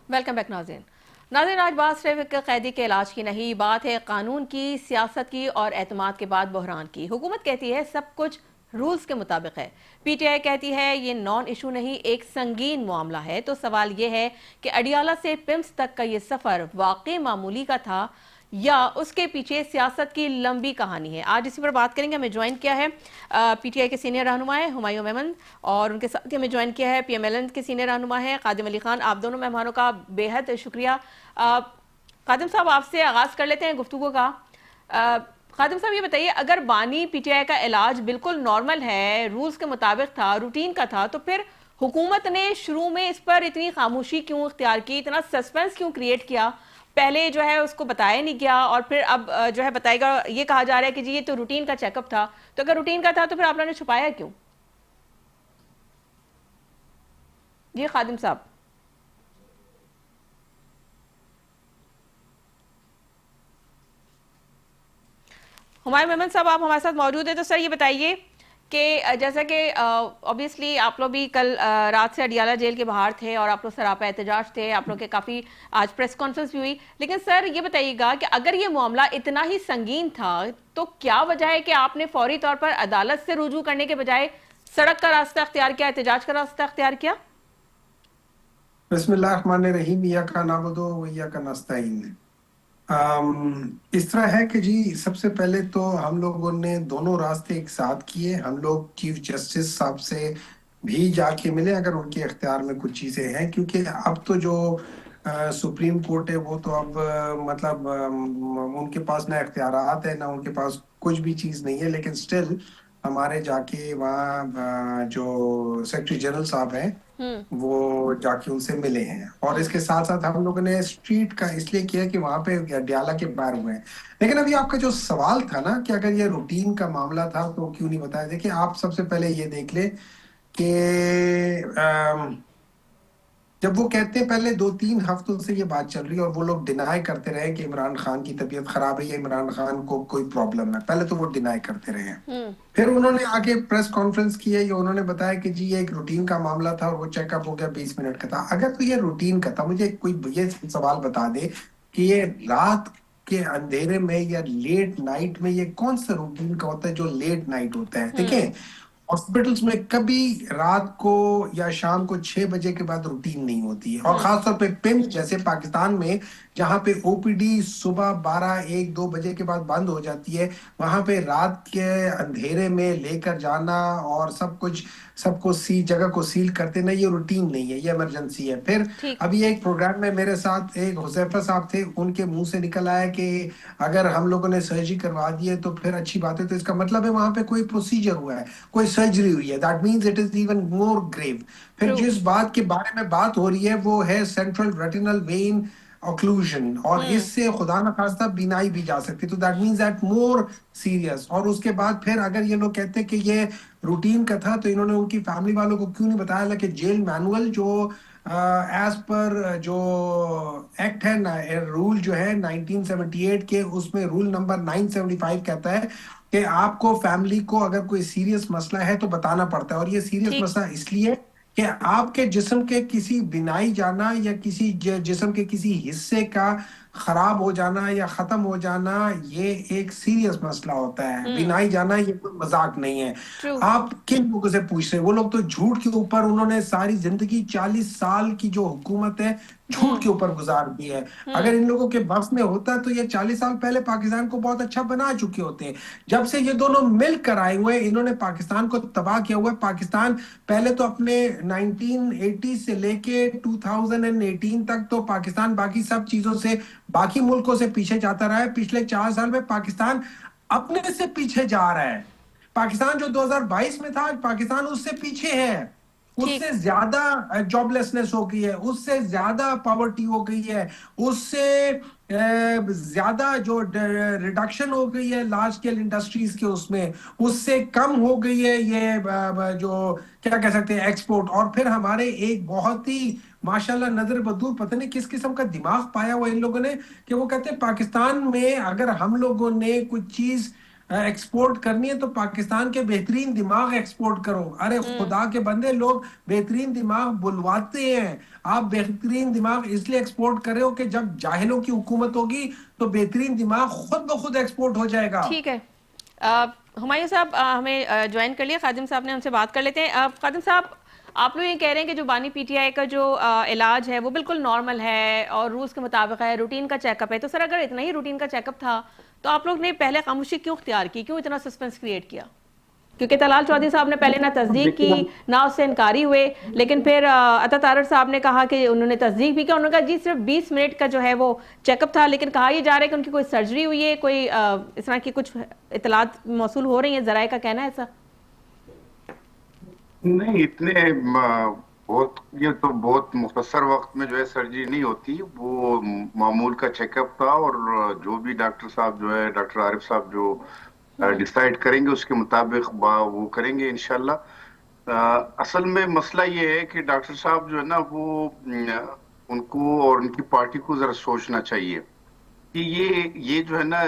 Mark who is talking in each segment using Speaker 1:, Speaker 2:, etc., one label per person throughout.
Speaker 1: Welcome back नाज़रीन। नाज़रीन, आज बात सिर्फ एक कैदी के इलाज की नहीं, बात है कानून की, सियासत की और एतमाद के बाद बहरान की। हुकूमत कहती है सब कुछ रूल्स के मुताबिक है, पीटीआई कहती है ये नॉन इशू नहीं, एक संगीन मामला है। तो सवाल ये है कि अडियाला से पिम्स तक का ये सफ़र वाकई मामूली का था या उसके पीछे सियासत की लंबी कहानी है। आज इसी पर बात करेंगे। हमें ज्वाइन किया है पीटीआई के सीनियर रहनुमा है हुमायूं मेमन, और उनके साथ ही हमें ज्वाइन किया है पीएमएलएन के सीनियर रहनुमा है कादिम अली खान। आप दोनों मेहमानों का बेहद शुक्रिया। कादिम साहब, आपसे आगाज कर लेते हैं गुफ्तगू का। कादिम साहब, ये बताइए, अगर बानी पीटीआई का इलाज बिल्कुल नॉर्मल है, रूल्स के मुताबिक था, रूटीन का था, तो फिर हुकूमत ने शुरू में इस पर इतनी खामोशी क्यों इख्तियार की, इतना सस्पेंस क्यों क्रिएट किया? पहले जो है उसको बताया नहीं गया और फिर अब जो है बताएगा, ये कहा जा रहा है कि जी ये तो रूटीन का चेकअप था। तो अगर रूटीन का था तो फिर आप लोगों ने छुपाया क्यों? जी खादिम साहब। हुमायूं मेमन साहब, आप हमारे साथ मौजूद है। तो सर ये बताइए कि जैसा कि ऑब्वियसली आप लोग भी कल रात से अडियाला जेल के बाहर थे और आप लोग सरापा एहतजाज थे, आप लोग के काफ़ी आज प्रेस कॉन्फ्रेंस भी हुई। लेकिन सर ये बताइएगा कि अगर ये मामला इतना ही संगीन था तो क्या वजह है कि आपने फौरी तौर पर अदालत से रुजू करने के बजाय सड़क का रास्ता अख्तियार किया, एहतजाज का रास्ता अख्तियार किया?
Speaker 2: बिस्मिल्लाह रहमान रहीम। या का नाबुदो व या का नस्तईन। इस तरह है कि जी सबसे पहले तो हम लोगों ने दोनों रास्ते एक साथ किए। हम लोग चीफ जस्टिस साहब से भी जाके मिले अगर उनके इख्तियार में कुछ चीज़ें हैं, क्योंकि अब तो जो सुप्रीम कोर्ट है वो तो अब मतलब उनके पास ना इख्तियारात है ना उनके पास कुछ भी चीज़ नहीं है। लेकिन स्टिल हमारे जाके वहाँ जो सेक्रेटरी जनरल साहब हैं
Speaker 1: हम्म।
Speaker 2: वो जाके उनसे मिले हैं। और
Speaker 1: हम्म।
Speaker 2: इसके साथ साथ हम लोगों ने स्ट्रीट का इसलिए किया कि वहां पे अडयाला के बाहर हुए हैं। लेकिन अभी आपका जो सवाल था ना कि अगर ये रूटीन का मामला था तो क्यों नहीं बताया, देखिए आप सबसे पहले ये देख ले कि जब वो कहते हैं पहले 2-3 हफ्तों से ये बात चल रही है और वो लोग डिनाई करते रहे कि इमरान खान की तबीयत खराब है या इमरान खान को कोई प्रॉब्लम है, पहले तो वो डिनाई करते रहे हैं।
Speaker 1: हम्म।
Speaker 2: फिर उन्होंने आगे प्रेस कॉन्फ्रेंस की है, ये उन्होंने बताया कि जी ये एक रूटीन का मामला था और वो चेकअप हो गया 20 मिनट का था। अगर तो ये रूटीन का था, मुझे कोई ये सवाल बता दे कि ये रात के अंधेरे में या लेट नाइट में ये कौन सा रूटीन का होता है जो लेट नाइट होता है।
Speaker 1: हम्म।
Speaker 2: देखिए हॉस्पिटल्स में कभी रात को या शाम को 6 बजे के बाद रूटीन नहीं होती है, और
Speaker 1: हम्म।
Speaker 2: खासतौर पे पिम्स जैसे पाकिस्तान में जहां पे ओपीडी सुबह 12-1-2 बजे के बाद बंद हो जाती है, वहां पे रात के अंधेरे में लेकर जाना और सब कुछ सबको सी जगह को सील करते ना, ये रूटीन नहीं है, ये इमरजेंसी है। फिर
Speaker 1: ठीक।
Speaker 2: अभी एक प्रोग्राम में मेरे साथ एक हुजैफा साहब थे, उनके मुंह से निकल आया कि अगर हम लोगों ने सर्जरी करवा दी है तो फिर अच्छी बात है, तो इसका मतलब है वहां पे कोई प्रोसीजर हुआ है, कोई सर्जरी हुई है, that means it is even more grave. फिर
Speaker 1: ट्रू।
Speaker 2: जिस बात के बारे में बात हो रही है वो है सेंट्रल रेटिनल वेन ऑक्लूजन, और
Speaker 1: हम्म।
Speaker 2: इससे खुदा न खास्ता बीनाई भी जा सकती है, तो that means that more serious. और उसके बाद फिर अगर ये लोग कहते हैं कि ये रूटीन का था तो इन्होंने उनकी फैमिली वालों को क्यों नहीं बताया कि जेल मैनुअल जो एज पर जो एक्ट है ना, रूल जो है 1978 के, उसमें रूल नंबर 975 कहता है कि आपको फैमिली को अगर कोई सीरियस मसला है तो बताना पड़ता है। और ये सीरियस
Speaker 1: ठीक।
Speaker 2: मसला इसलिए कि आपके जिस्म के किसी बिनाई जाना या किसी जिस्म के किसी हिस्से का खराब हो जाना या खत्म हो जाना, ये एक सीरियस मसला होता है।
Speaker 1: हम्म।
Speaker 2: बिनाई जाना ये कोई मजाक नहीं है।
Speaker 1: ट्रू।
Speaker 2: आप किन लोगों से पूछ रहे हैं? वो लोग तो झूठ के ऊपर उन्होंने सारी जिंदगी 40 साल की जो हुकूमत है झूठ
Speaker 1: हम्म।
Speaker 2: के ऊपर गुजार दी है। अगर
Speaker 1: हम्म।
Speaker 2: इन लोगों के बस में होता तो ये 40 साल पहले पाकिस्तान को बहुत अच्छा बना चुके होते हैं। जब से ये दोनों मिलकर आए हुए हैं इन्होंने पाकिस्तान को तबाह किया हुआ है। पाकिस्तान पहले तो अपने 1980 से लेके 2018 तक तो पाकिस्तान बाकी सब चीजों से, बाकी मुल्कों से पीछे जाता रहा है। पिछले 4 साल में पाकिस्तान अपने से पीछे जा रहा है। पाकिस्तान जो 2022 में था आज पाकिस्तान उससे पीछे है।
Speaker 1: ठीक।
Speaker 2: उससे ज्यादा जॉबलेसनेस हो गई है, उससे ज्यादा पॉवर्टी हो गई है, उससे ज्यादा जो रिडक्शन हो गई है लार्ज स्केल इंडस्ट्रीज के उसमें, उससे कम हो गई है ये जो क्या कह सकते हैं एक्सपोर्ट। और फिर हमारे एक बहुत ही माशाल्लाह नजर बदूर पता नहीं किस किस्म का दिमाग पाया हुआ इन लोगों ने कि वो कहते हैं पाकिस्तान में अगर हम लोगों ने कुछ चीज एक्सपोर्ट करनी है तो पाकिस्तान के बेहतरीन दिमाग एक्सपोर्ट करो। अरे खुदा के बंदे, लोग बेहतरीन दिमाग बुलवाते हैं। आप बेहतरीन दिमाग इसलिए एक्सपोर्ट कर रहे हो कि जब जाहिलों की हुकूमत होगी तो बेहतरीन दिमाग खुद ब खुद एक्सपोर्ट हो जाएगा।
Speaker 1: ठीक है। हुमायूं साहब हमें ज्वाइन कर लिया, खादिम साहब ने, उनसे बात कर लेते हैं। खादिम साहब, आप लोग ये कह रहे हैं कि जो बानी पीटीआई का जो इलाज है वो बिल्कुल नॉर्मल है और रूल्स के मुताबिक है, रूटीन का चेकअप है। तो सर अगर इतना ही रूटीन का चेकअप था तो आप लोग ने पहले खामोशी क्यों इख्तियार की, क्यों इतना सस्पेंस क्रिएट किया? क्योंकि तलाल चौधरी साहब ने पहले ना तस्दीक की, ना उससे इनकारी हुए, लेकिन फिर अता तारड़ साहब ने कहा कि उन्होंने तस्दीक भी किया। उन्होंने कहा जी सिर्फ 20 मिनट का जो है वो चेकअप था, लेकिन कहा यह जा रहा है कि उनकी कोई सर्जरी हुई है, कोई इस तरह की कुछ इतलात मौसूल हो रही है, जराए का कहना है ऐसा।
Speaker 3: नहीं, इतने बहुत, ये तो बहुत मुख्तसर वक्त में जो है सर्जरी नहीं होती। वो मामूल का चेकअप था और जो भी डॉक्टर साहब जो है, डॉक्टर आरिफ साहब जो डिसाइड करेंगे उसके मुताबिक वो करेंगे इंशाल्लाह। असल में मसला ये है कि डॉक्टर साहब जो है ना वो उनको और उनकी पार्टी को जरा सोचना चाहिए कि ये जो है ना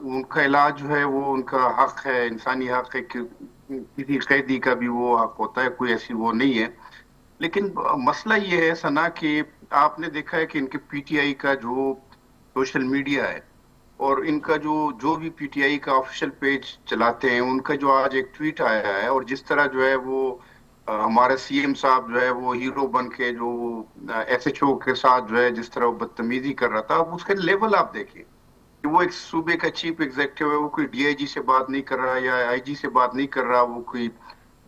Speaker 3: उनका इलाज जो है वो उनका हक है, इंसानी हक है कि किसी कैदी का भी वो हक होता है, कोई ऐसी वो नहीं है। लेकिन मसला ये है सना कि आपने देखा है कि इनके पीटीआई का जो सोशल मीडिया है और इनका जो जो भी पीटीआई का ऑफिशियल पेज चलाते हैं, उनका जो आज एक ट्वीट आया है और जिस तरह जो है वो हमारे सीएम साहब जो है वो हीरो बन के जो एसएचओ के साथ जो है जिस तरह वो बदतमीजी कर रहा था, अब उसका लेवल आप देखिए कि वो एक सूबे का चीफ एग्जीक्यूटिव है, वो कोई डीआईजी से बात नहीं कर रहा या आईजी से बात नहीं कर रहा, वो कोई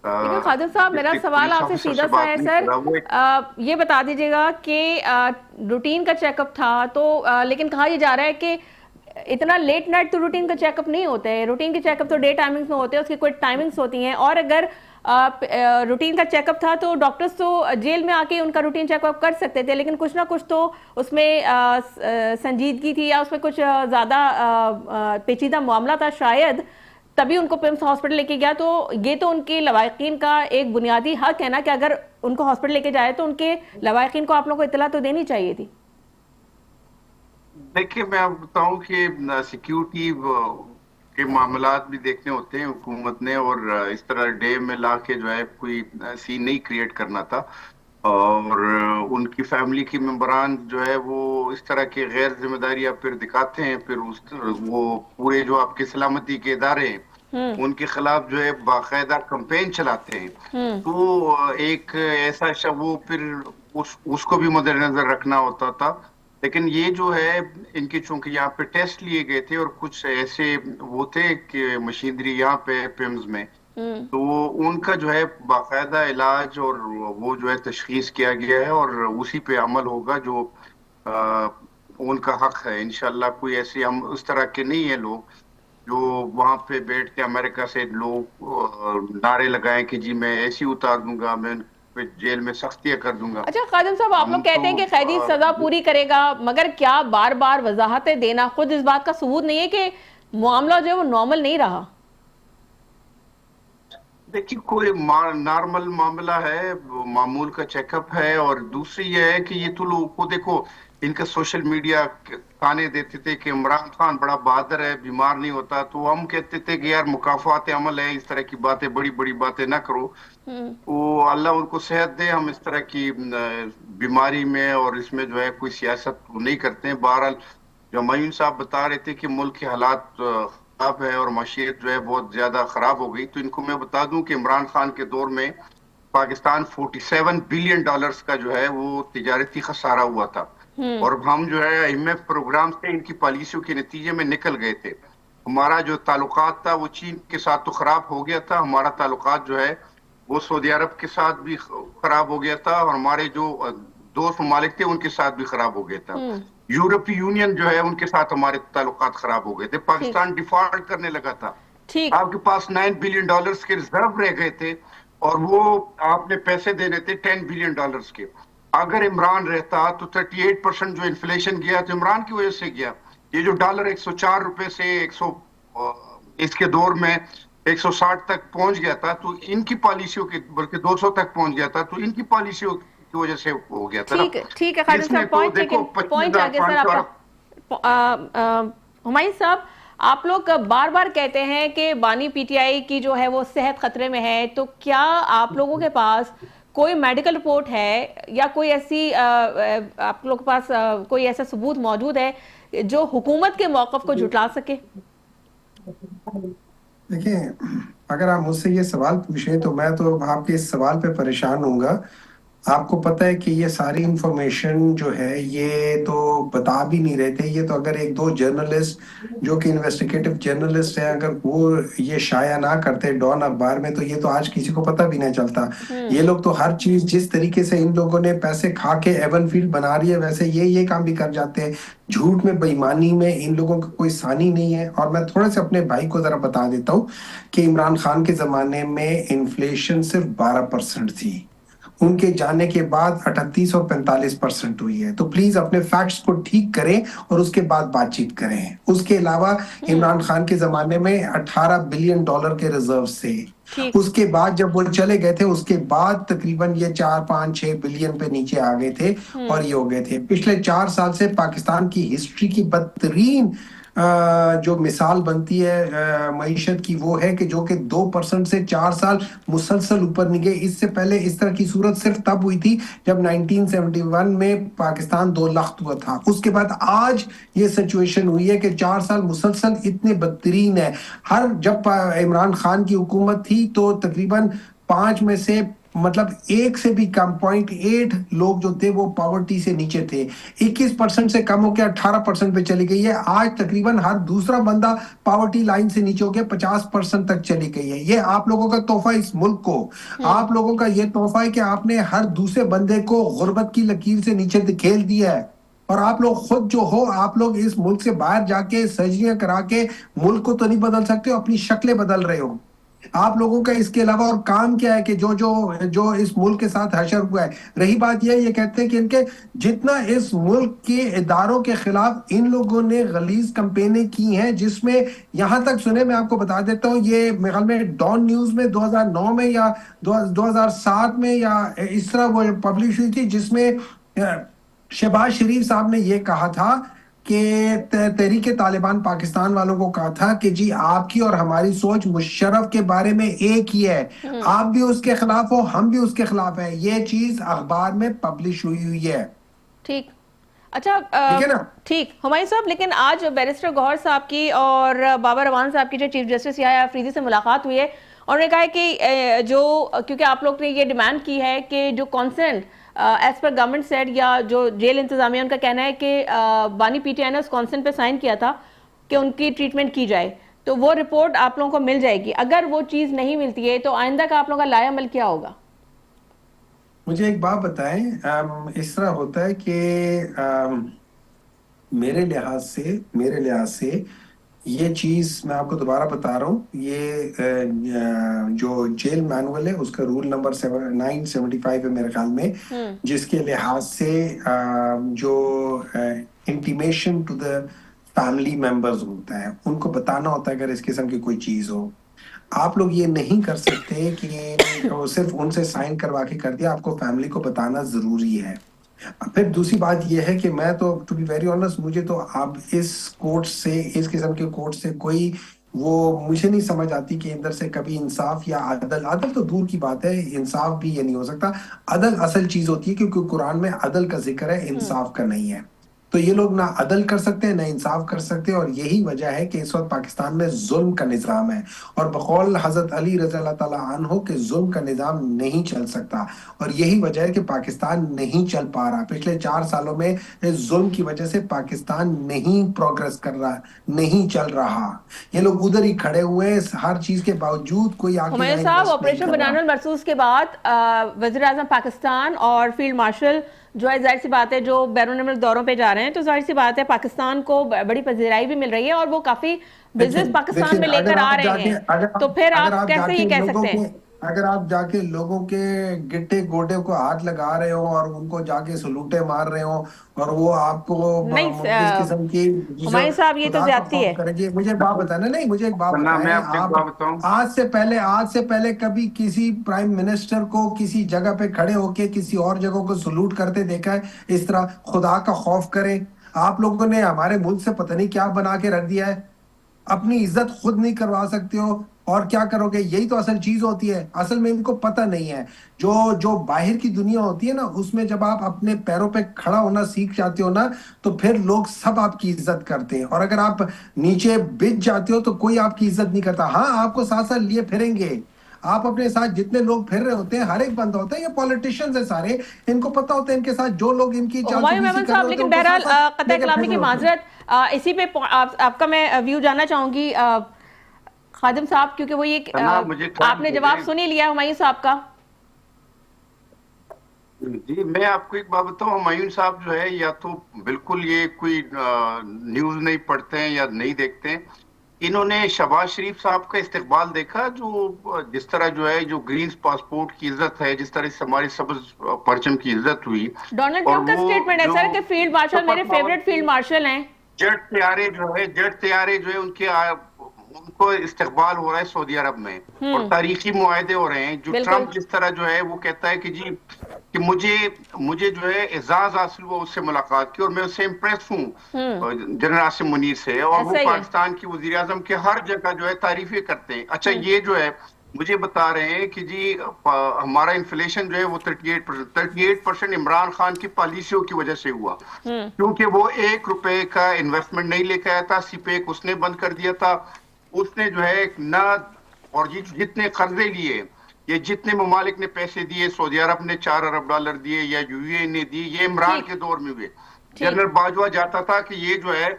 Speaker 1: लेकिन खादिम साहब, मेरा सवाल आपसे सीधा सा है सर, ये बता दीजिएगा कि रूटीन का चेकअप था तो लेकिन कहा यह जा रहा है कि इतना लेट नाइट तो रूटीन का चेकअप नहीं होते हैं। रूटीन के चेकअप तो डे टाइमिंग्स में होते हैं, उसकी कोई टाइमिंग्स होती हैं। और अगर रूटीन का चेकअप था तो डॉक्टर्स तो जेल में आके उनका रूटीन चेकअप कर सकते थे, लेकिन कुछ ना कुछ तो उसमें संजीदगी थी या उसमें कुछ ज़्यादा पेचीदा मामला था शायद, तभी उनको पिम्स हॉस्पिटल लेके गया। तो ये तो उनके लवाकिन का एक बुनियादी हक है ना कि अगर उनको हॉस्पिटल लेके जाए तो उनके लवाकिन को आप लोगों को इत्तला तो देनी चाहिए थी।
Speaker 3: देखिए, मैं आपको बताऊं कि सिक्योरिटी के मामलात भी देखने होते हैं हुकूमत ने, और इस तरह डे में ला के जो है कोई सीन नहीं क्रिएट करना था। और उनकी फैमिली की मेंबरान जो है वो इस तरह की गैर जिम्मेदारियां फिर दिखाते हैं, फिर वो पूरे जो आपके सलामती के इदारे हैं उनके खिलाफ जो है बाकायदा कैंपेन चलाते हैं। तो एक ऐसा वो फिर उसको भी मद्देनजर रखना होता था। लेकिन ये जो है इनके चूंकि यहाँ पे टेस्ट लिए गए थे और कुछ ऐसे वो थे कि मशीनरी यहाँ पे पिम्स में, तो उनका जो है बाकायदा इलाज और वो जो है तशखीस किया गया है और उसी पे अमल होगा जो आ, उनका हक है इंशाल्लाह। कोई ऐसे हम उस तरह के नहीं है लोग जो वहां पे बैठ के अमेरिका से लोग नारे लगाएं कि जी मैं ऐसी उतार दूंगा, मैं पे जेल में सख्तियां कर दूंगा।
Speaker 1: अच्छा खादिम साहब, आप लोग कहते हैं कि कैदी सजा पूरी करेगा, मगर क्या बार बार वजाहतें देना खुद इस बात का सबूत नहीं है कि मामला जो है वो नॉर्मल नहीं रहा?
Speaker 3: देखिए, कोई नॉर्मल मामला है, मामूल का चेकअप है। और दूसरी ये है कि ये तो लोगों को देखो, इनका सोशल मीडिया ताने देते थे कि इमरान खान बड़ा बहादुर है, बीमार नहीं होता, तो हम कहते थे कि यार मुकाफात अमल है, इस तरह की बातें, बड़ी बड़ी बातें ना करो। वो अल्लाह उनको सेहत दे, हम इस तरह की बीमारी में और इसमें जो है कोई सियासत नहीं करते हैं। बहरहाल जो हुमायूं साहब बता रहे थे कि मुल्क के हालात खराब है और माशियत जो है बहुत ज्यादा खराब हो गई, तो इनको मैं बता दूं कि इमरान खान के दौर में पाकिस्तान 47 बिलियन डॉलर्स का जो है वो तिजारती खसारा हुआ था। और हम जो है IMF प्रोग्राम से इनकी पॉलिसियों के नतीजे में निकल गए थे। हमारा जो ताल्लुकात था वो चीन के साथ तो खराब हो गया था, हमारा ताल्लुकात जो है वो सऊदी अरब के साथ भी खराब हो गया था, और हमारे जो दोस्त ममालिक थे उनके साथ भी खराब हो गया था। यूरोपीय यूनियन जो है उनके साथ हमारे ताल्लुकात खराब हो गए थे। पाकिस्तान डिफॉल्ट करने लगा था। आपके पास 9 बिलियन डॉलर्स के रिजर्व रह गए थे और वो आपने पैसे देने थे 10 बिलियन डॉलर्स के। अगर इमरान रहता तो 38% जो इन्फ्लेशन गया तो इमरान की वजह से गया। ये जो डॉलर 104 रुपए से 100 इसके दौर में 160 तक पहुंच गया था, तो इनकी पॉलिसियों के, बल्कि 200 तक पहुंच गया था, तो इनकी पॉलिसियों की वजह से हो गया था।
Speaker 1: ठीक है खादिम साहब, पॉइंट आ गया सर आपका। हुमायूं साहब, आप लोग बार बार कहते हैं कि बानी पीटीआई की जो है वो सेहत खतरे में है, तो क्या आप लोगों के पास कोई मेडिकल रिपोर्ट है या कोई ऐसी आप लोग के पास कोई ऐसा सबूत मौजूद है जो हुकूमत के मौक़िफ़ को झुटला सके?
Speaker 2: देखिए, अगर आप मुझसे ये सवाल पूछें तो मैं तो आपके इस सवाल पे परेशान हूँगा। आपको पता है कि ये सारी इंफॉर्मेशन जो है ये तो बता भी नहीं रहे थे। ये तो अगर एक दो जर्नलिस्ट जो कि इन्वेस्टिगेटिव जर्नलिस्ट हैं, अगर वो ये शाया ना करते डॉन अखबार में, तो ये तो आज किसी को पता भी नहीं चलता। ये लोग तो हर चीज, जिस तरीके से इन लोगों ने पैसे खा के एवन फील्ड बना रही है, वैसे ये काम भी कर जाते हैं। झूठ में, बेईमानी में इन लोगों का कोई सानी नहीं है। और मैं थोड़ा सा अपने भाई को जरा बता देता हूँ कि इमरान खान के जमाने में इन्फ्लेशन सिर्फ 12% थी, उनके जाने के बाद 38 और 45% हुई है। तो प्लीज अपने फैक्ट्स को ठीक करें और उसके बाद बातचीत करें। उसके अलावा इमरान खान के जमाने में 18 बिलियन डॉलर के रिजर्व थे। उसके बाद जब वो चले गए थे, उसके बाद तकरीबन ये 4-5-6 बिलियन पे नीचे आ गए थे और ये हो गए थे। पिछले 4 साल से पाकिस्तान की हिस्ट्री की बदतरीन जो मिसाल बनती है मईशत की, वो है कि जो कि 2% से 4 साल मुसलसल ऊपर नहीं गए। इससे पहले इस तरह की सूरत सिर्फ तब हुई थी जब 1971 में पाकिस्तान 2 लाख हुआ था। उसके बाद आज ये सिचुएशन हुई है कि 4 साल मुसलसल इतने बदतरीन है। हर जब इमरान खान की हुकूमत थी तो तकरीबन 5 में से मतलब 1 से भी कम 0.8 लोग जो थे वो पॉवर्टी से नीचे थे। 21% से कम होकर 18% पे चली गई है। आज तकरीबन हर दूसरा बंदा पॉवर्टी लाइन से नीचे होकर 50% तक चली गई है। ये आप लोगों का तोहफा इस मुल्क को, आप लोगों का ये तोहफा है कि आपने हर दूसरे बंदे को गुर्बत की लकीर से नीचे धकेल दिया है। और आप लोग खुद जो हो, आप लोग इस मुल्क से बाहर जाके सर्जरियां करा के मुल्क को तो नहीं बदल सकते हो, अपनी शक्लें बदल रहे हो। आप लोगों का इसके अलावा और काम क्या है कि जो जो जो इस मुल्क के साथ हशर हुआ है। रही बात ये कहते हैं कि इनके जितना इस मुल्क के इदारों के खिलाफ इन लोगों ने गलीज कैंपेनें की हैं, जिसमें यहां तक सुने, मैं आपको बता देता हूं, ये मेरे ख्याल में डॉन न्यूज में 2009 में या 2007 में या इस तरह वो पब्लिश हुई थी, जिसमें शहबाज शरीफ साहब ने ये कहा था कि तहरीक तालिबान पाकिस्तान वालों को कहा था कि जी आपकी और हमारी सोच मुशर्रफ के बारे में एक ही है, आप भी उसके खिलाफ हो, हम भी उसके खिलाफ है। ये चीज अखबार में पब्लिश हुई है।
Speaker 1: ठीक, अच्छा,
Speaker 2: ठीक है ना?
Speaker 1: ठीक हुमायूं साहब, लेकिन आज बैरिस्टर गौहर साहब की और बाबर रवान साहब की जो चीफ जस्टिस याह्या अफरीदी से मुलाकात हुई है, और उन्होंने कहा है कि जो, क्योंकि आप लोग ने ये डिमांड की है कि जो कॉन्सेंट एज पर गवर्नमेंट सेड, या जो जेल इंतजामिया उनका कहना है कि बानी पीटीआई ने उस कॉन्सेंट पे साइन किया था कि उनकी ट्रीटमेंट की जाए, तो वो रिपोर्ट आप लोगों को मिल जाएगी। अगर वो चीज़ नहीं मिलती है तो आइंदा का आप लोगों का लायामल क्या होगा?
Speaker 2: मुझे एक बात बताएं, इस तरह होता है कि मेरे लिहाज से ये चीज मैं आपको दोबारा बता रहा हूँ। ये जो जेल मैनुअल है उसका रूल नंबर 975 है मेरे ख्याल में, जिसके लिहाज से जो intimation to the family members होता है, उनको बताना होता है अगर इस किस्म की कोई चीज हो। आप लोग ये नहीं कर सकते कि वो सिर्फ उनसे साइन करवा के कर दिया, आपको फैमिली को बताना जरूरी है। फिर दूसरी बात यह है कि मैं तो टू बी वेरी ऑनेस्ट, मुझे तो अब इस कोर्ट से, इस किस्म के कोर्ट से कोई वो मुझे नहीं समझ आती कि अंदर से कभी इंसाफ या अदल तो दूर की बात है, इंसाफ भी ये नहीं हो सकता। अदल असल चीज होती है, क्योंकि कुरान में अदल का जिक्र है, इंसाफ का नहीं है। तो ये लोग ना अदल कर सकते हैं ना इंसाफ कर सकते हैं, और यही वजह है कि इस वक्त पाकिस्तान में जुल्म का निज़ाम है। और बकौल हजरत अली रज़ी अल्लाह ताला अन्हो के जुल्म का निज़ाम नहीं चल सकता, और यही वजह है कि पाकिस्तान नहीं चल पा रहा। पिछले 4 सालों में इस जुल्म की वजह से पाकिस्तान नहीं प्रोग्रेस कर रहा, नहीं चल रहा। ये लोग उधर ही खड़े हुए हैं, हर चीज के बावजूद कोई आगे
Speaker 1: हुमायूं साहब, ऑपरेशन बनानुल मरसूस के बाद वज़ीर आज़म पाकिस्तान और फील्ड मार्शल जो है, जाहिर सी बात है, जो बैरून मुल्क दौरों पे जा रहे हैं, तो जाहिर सी बात है पाकिस्तान को बड़ी पजीराई भी मिल रही है और वो काफी बिजनेस पाकिस्तान में लेकर आ रहे हैं। तो फिर आप कैसे ये कह सकते हैं?
Speaker 2: अगर आप जाके लोगों के गिट्टे गोडे को हाथ लगा रहे हो और उनको जाके सलूटे मार रहे हो, और वो आपको
Speaker 1: नहीं,
Speaker 2: इस किस्म की,
Speaker 1: हुमायूं साहब ये तो ज्यादती है।
Speaker 2: मुझे एक बात बताना, नहीं मुझे एक बात बताएं, आज से पहले कभी किसी प्राइम मिनिस्टर को किसी जगह पे खड़े होके किसी और जगह को सलूट करते देखा है? इस तरह खुदा का खौफ करें। आप लोगों ने हमारे मुल्क से पता नहीं क्या बना के रख दिया है। अपनी इज्जत खुद नहीं करवा सकते हो और क्या करोगे? यही तो असल चीज होती है। असल में इनको पता नहीं है। जो जो बाहर की दुनिया होती है ना, उसमें जब आप अपने पैरों पे खड़ा होना सीख जाते हो ना, तो फिर लोग सब आपकी इज्जत करते हैं। और अगर आप नीचे बिछ जाते हो तो कोई आपकी इज्जत नहीं करता। हाँ, आपको साथ साथ लिए फिरेंगे। आप अपने साथ जितने लोग फिर रहे होते हैं, हर एक बंदा होता है, ये पॉलिटिशियंस है सारे, इनको पता होता है इनके साथ जो लोग इनकी
Speaker 1: हुमायूं
Speaker 2: चालचुबीसी
Speaker 1: मेमन
Speaker 2: कर रहे
Speaker 1: साहब,
Speaker 2: होते
Speaker 1: लेकिन
Speaker 2: हैं, उनको
Speaker 1: बहरहाल
Speaker 2: साथ साथ
Speaker 1: कतई
Speaker 2: लेके
Speaker 1: कलामी
Speaker 2: फिर
Speaker 1: की
Speaker 2: रहे होते हैं।
Speaker 1: माजरत, इसी पे आपका मैं व्यू जानना चाहूंगी खादिम साहब, क्योंकि वो ये
Speaker 3: ना मुझे टाइम
Speaker 1: आपने
Speaker 3: दे
Speaker 1: जवाब
Speaker 3: दें।
Speaker 1: सुन ही लिया हुमायूं साहब का।
Speaker 3: जी, मैं आपको एक बात बताऊं, हुमायूं साहब जो है या तो बिल्कुल ये कोई न्यूज नहीं पढ़ते हैं या नहीं देखते हैं। इन्होंने शहबाज शरीफ साहब का इस्तकबाल देखा, जो जिस तरह जो है, जो ग्रीन पासपोर्ट की इज्जत है, जिस तरह से हमारी सबज परचम की इज्जत हुई।
Speaker 1: डोनाल्ड
Speaker 3: और
Speaker 1: ट्रंप का
Speaker 3: वो
Speaker 1: स्टेटमेंट है
Speaker 3: जो
Speaker 1: सर कि फील्ड मार्शल मेरे
Speaker 3: सुपर
Speaker 1: फेवरेट फील्ड मार्शल हैं।
Speaker 3: जेट तैयारे जो है उनको इस्तकबाल हो रहा है सऊदी अरब में। और
Speaker 1: हम्म।
Speaker 3: तारीखी मुआहदे हो रहे हैं। जो
Speaker 1: बिल्कुल।
Speaker 3: ट्रम्प जिस तरह जो है वो कहता है कि जी, कि मुझे मुझे जो है एजाज हासिल हुआ उससे मुलाकात की और मैं उससे इम्प्रेस हूँ,
Speaker 1: हम्म।
Speaker 3: जनरल आसिम मुनीर से। और वो
Speaker 1: ऐसा ही है।
Speaker 3: पाकिस्तान की वजीर आजम के हर जगह जो है तारीफें करते हैं। अच्छा,
Speaker 1: हम्म।
Speaker 3: ये जो है मुझे बता रहे हैं कि जी हमारा इन्फ्लेशन जो है वो 38% इमरान खान की पॉलिसियों की वजह से हुआ।
Speaker 1: हम्म।
Speaker 3: क्योंकि वो 1 रुपए का इन्वेस्टमेंट नहीं लेके आया था, सीपेक उसने बंद कर दिया था। उसने जो है ना, और ये जितने कर्जे लिए, ये जितने ममालिक ने पैसे दिए, सऊदी अरब ने $4 अरब दिए या यूएई ने दिए, ये इमरान
Speaker 1: ठीक।
Speaker 3: के दौर में हुए।
Speaker 1: ठीक।
Speaker 3: जनरल बाजवा जाता था कि ये जो है,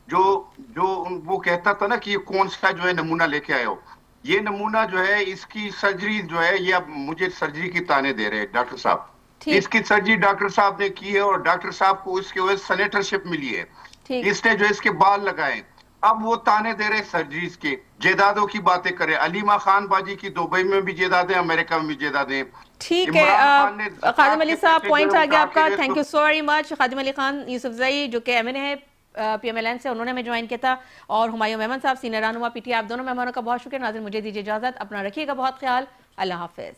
Speaker 3: जो जो वो कहता था ना कि ये कौन सा जो है नमूना लेके आए हो, ये नमूना जो है, इसकी सर्जरी जो है, ये अब मुझे सर्जरी की ताने दे रहे हैं डॉक्टर साहब।
Speaker 1: ठीक।
Speaker 3: इसकी सर्जरी डॉक्टर साहब ने की है और डॉक्टर साहब को उसके वजह सेनेटरशिप मिली है।
Speaker 1: ठीक।
Speaker 3: इसने जो इसके बाल लगाए, अब वो ताने दे रहे सर्जरीज के। जायदादों की बातें करें, अलीमा खान बाजी की दुबई में भी जायदादें, अमेरिका में भी जायदादें।
Speaker 1: ठीक है।
Speaker 3: इमरान खान ने
Speaker 1: खादिम
Speaker 3: ज़कात
Speaker 1: अली
Speaker 3: के
Speaker 1: साहब,
Speaker 3: पैसे जो
Speaker 1: पॉइंट
Speaker 3: है
Speaker 1: आ गया
Speaker 3: उठा
Speaker 1: आपका,
Speaker 3: के
Speaker 1: thank you so very much. Khadim Ali Khan Yousafzai जो कि एमएनए है पीएमएलएन से, उन्होंने हमें ज्वाइन किया था, और हुमायूं मेमन साहब सीनियर रहनुमा पीटीआई, आप दोनों मेहमानों का बहुत शुक्रिया। नाज़रीन, मुझे दीजिए इजाजत, अपना रखिएगा बहुत ख्याल। अल्लाह हाफिज।